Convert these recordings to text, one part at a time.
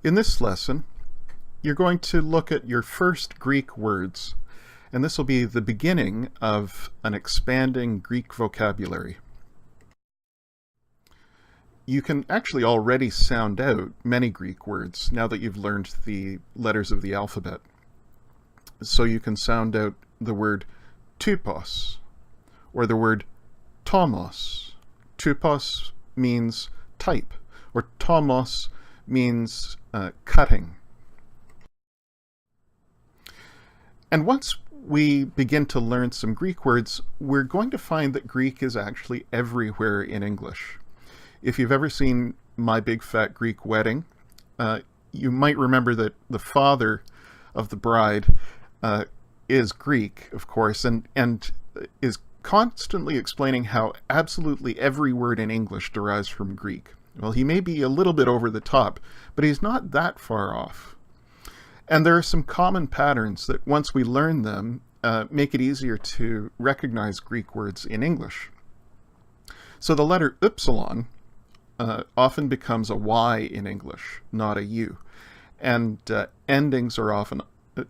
In this lesson, you're going to look at your first Greek words, and this will be the beginning of an expanding Greek vocabulary. You can actually already sound out many Greek words now that you've learned the letters of the alphabet. So you can sound out the word typos, or the word tomos. Typos means type, or tomos means cutting. And once we begin to learn some Greek words, we're going to find that Greek is actually everywhere in English. If you've ever seen My Big Fat Greek Wedding, you might remember that the father of the bride is Greek, of course, and is constantly explaining how absolutely every word in English derives from Greek. Well, he may be a little bit over the top, but he's not that far off. And there are some common patterns that, once we learn them, make it easier to recognize Greek words in English. So the letter upsilon often becomes a Y in English, not a U. And endings are often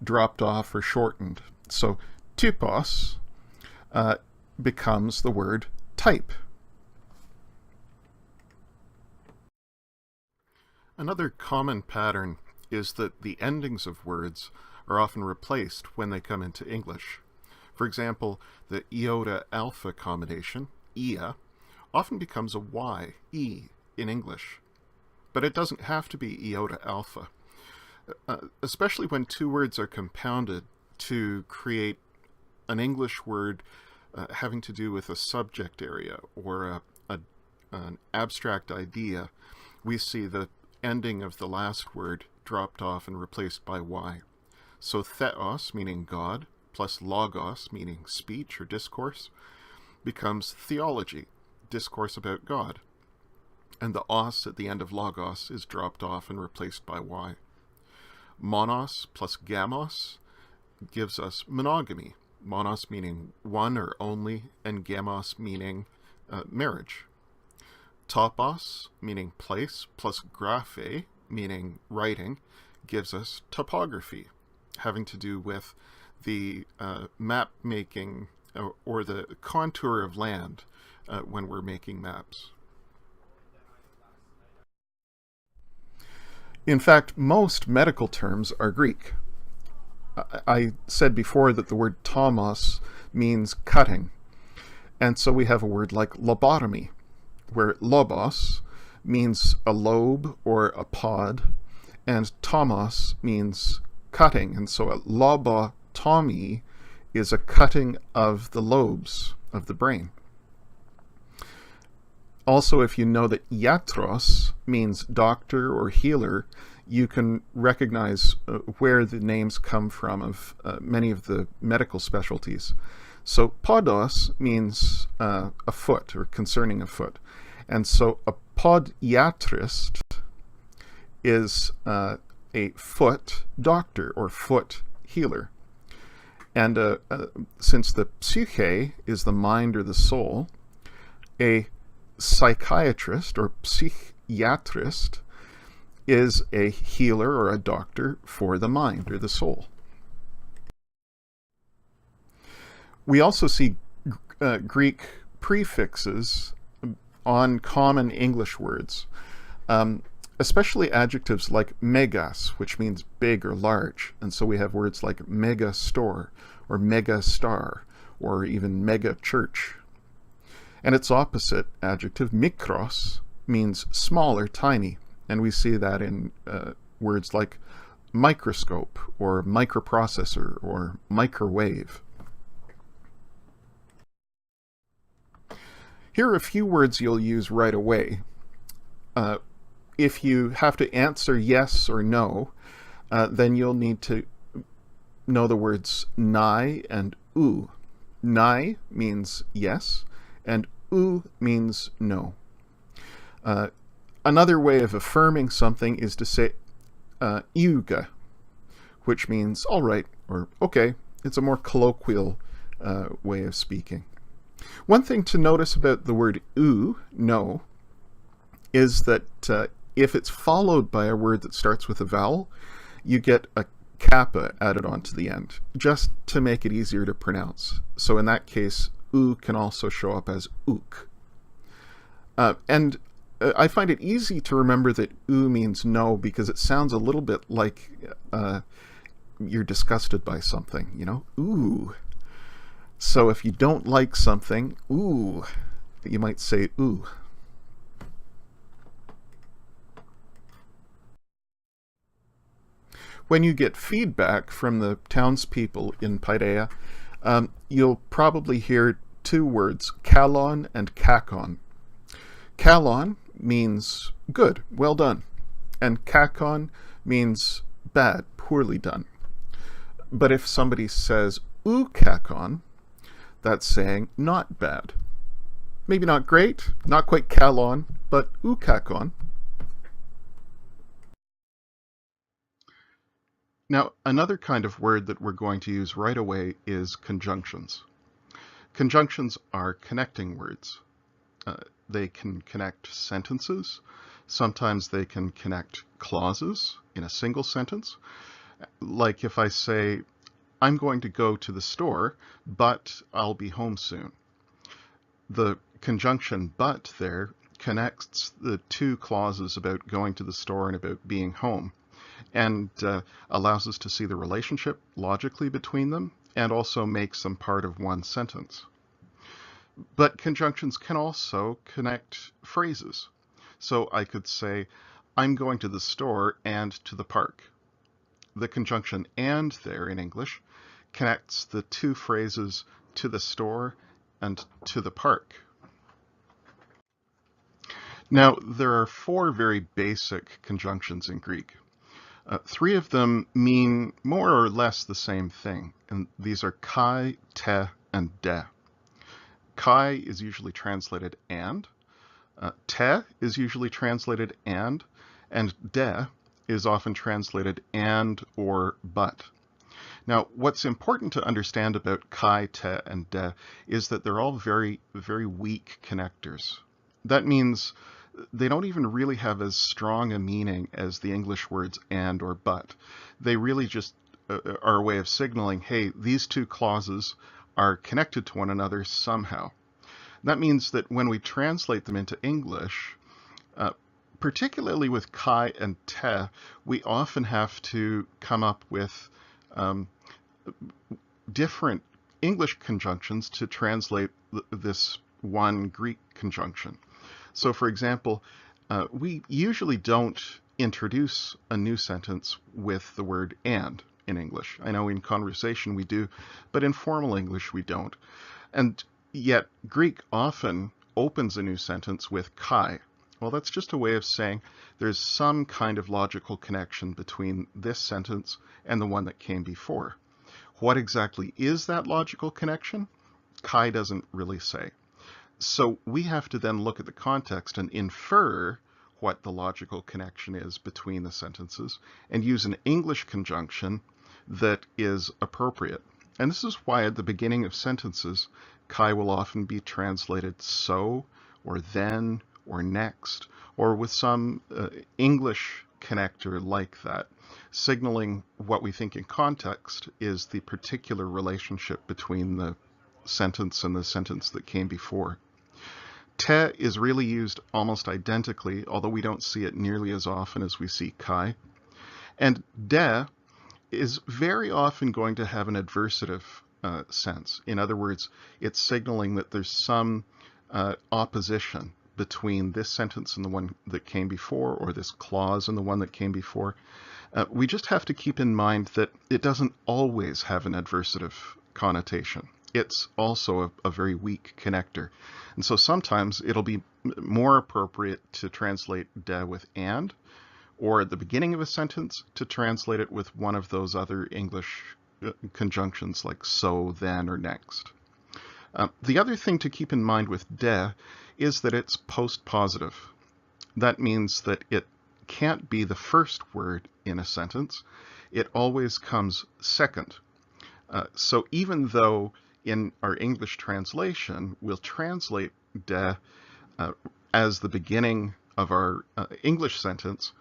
dropped off or shortened. So typos becomes the word type. Another common pattern is that the endings of words are often replaced when they come into English. For example, the iota-alpha combination, ia, often becomes a Y, E, in English. But it doesn't have to be iota-alpha, especially when two words are compounded to create an English word having to do with a subject area or an abstract idea. We see the ending of the last word dropped off and replaced by Y. So theos, meaning God, plus logos, meaning speech or discourse, becomes theology, discourse about God. And the os at the end of logos is dropped off and replaced by Y. Monos plus gamos gives us monogamy. Monos meaning one or only, and gamos meaning marriage. Topos, meaning place, plus graphe, meaning writing, gives us topography, having to do with the map making or the contour of land when we're making maps. In fact, most medical terms are Greek. I said before that the word tomos means cutting, and so we have a word like lobotomy, where lobos means a lobe or a pod, and tomos means cutting, and so a lobotomy is a cutting of the lobes of the brain. Also, if you know that iatros means doctor or healer, you can recognize where the names come from of many of the medical specialties. So podos means a foot, or concerning a foot. And so a podiatrist is a foot doctor or foot healer. And since the psyche is the mind or the soul, a psychiatrist or psychiatrist is a healer or a doctor for the mind or the soul. We also see Greek prefixes on common English words, especially adjectives like megas, which means big or large. And so we have words like mega store or mega star or even mega church. And its opposite adjective, mikros, means small or tiny. And we see that in words like microscope or microprocessor or microwave. Here are a few words you'll use right away. If you have to answer yes or no, then you'll need to know the words nai and u. Nai means yes, and u means no. Another way of affirming something is to say Yuga, which means all right or okay. It's a more colloquial way of speaking. One thing to notice about the word no, is that If it's followed by a word that starts with a vowel, you get a kappa added onto the end, just to make it easier to pronounce. So in that case, oo can also show up as ook. And I find it easy to remember that oo means no because it sounds a little bit like you're disgusted by something, you know? Ooh. So if you don't like something, ooh, you might say ooh. When you get feedback from the townspeople in Paideia, you'll probably hear two words, kalon and kakon. Kalon means good, well done, and kakon means bad, poorly done. But if somebody says oo kakon, that's saying not bad. Maybe not great, not quite kalon, but oo kakon. Now, another kind of word that we're going to use right away is conjunctions. Conjunctions are connecting words. They can connect sentences. Sometimes they can connect clauses in a single sentence. Like if I say, I'm going to go to the store, but I'll be home soon. The conjunction but there connects the two clauses about going to the store and about being home, and allows us to see the relationship logically between them, and also makes them part of one sentence. But conjunctions can also connect phrases. So I could say, I'm going to the store and to the park. The conjunction and there in English connects the two phrases to the store and to the park. Now, there are four very basic conjunctions in Greek. Three of them mean more or less the same thing, and these are kai, te, and de. Kai is usually translated and, te is usually translated and de is often translated and or but. Now, what's important to understand about kai, te, and de is that they're all very, very weak connectors. That means they don't even really have as strong a meaning as the English words and or but. They really just are a way of signaling, hey, these two clauses are connected to one another somehow. That means that when we translate them into English, particularly with kai and te, we often have to come up with different English conjunctions to translate this one Greek conjunction. So for example, we usually don't introduce a new sentence with the word and in English. I know in conversation we do, but in formal English we don't. And yet Greek often opens a new sentence with kai. Well, that's just a way of saying there's some kind of logical connection between this sentence and the one that came before. What exactly is that logical connection? Kai doesn't really say. So we have to then look at the context and infer what the logical connection is between the sentences and use an English conjunction that is appropriate. And this is why at the beginning of sentences, kai will often be translated so, or then, or next, or with some English connector like that, signaling what we think in context is the particular relationship between the sentence and the sentence that came before. Te is really used almost identically, although we don't see it nearly as often as we see kai. And de is very often going to have an adversative sense. In other words, it's signaling that there's some opposition between this sentence and the one that came before, or this clause and the one that came before. We just have to keep in mind that it doesn't always have an adversative connotation. It's also a very weak connector. And so sometimes it'll be more appropriate to translate de with and, or at the beginning of a sentence to translate it with one of those other English conjunctions like so, then, or next. The other thing to keep in mind with de is that it's post-positive. That means that it can't be the first word in a sentence. It always comes second. So even though in our English translation we'll translate de as the beginning of our English sentence,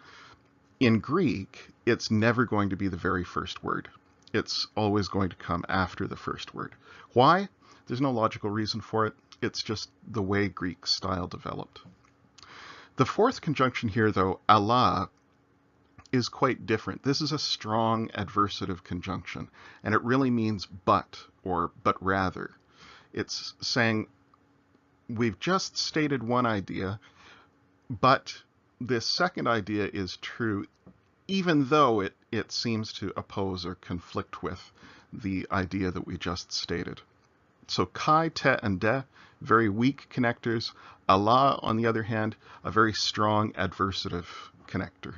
in Greek, it's never going to be the very first word. It's always going to come after the first word. Why? There's no logical reason for it. It's just the way Greek style developed. The fourth conjunction here, though, Allah, is quite different. This is a strong adversative conjunction, and it really means but, or but rather. It's saying, we've just stated one idea, but this second idea is true, even though it seems to oppose or conflict with the idea that we just stated. So kai, te, and de, very weak connectors. Allah, on the other hand, a very strong adversative connector.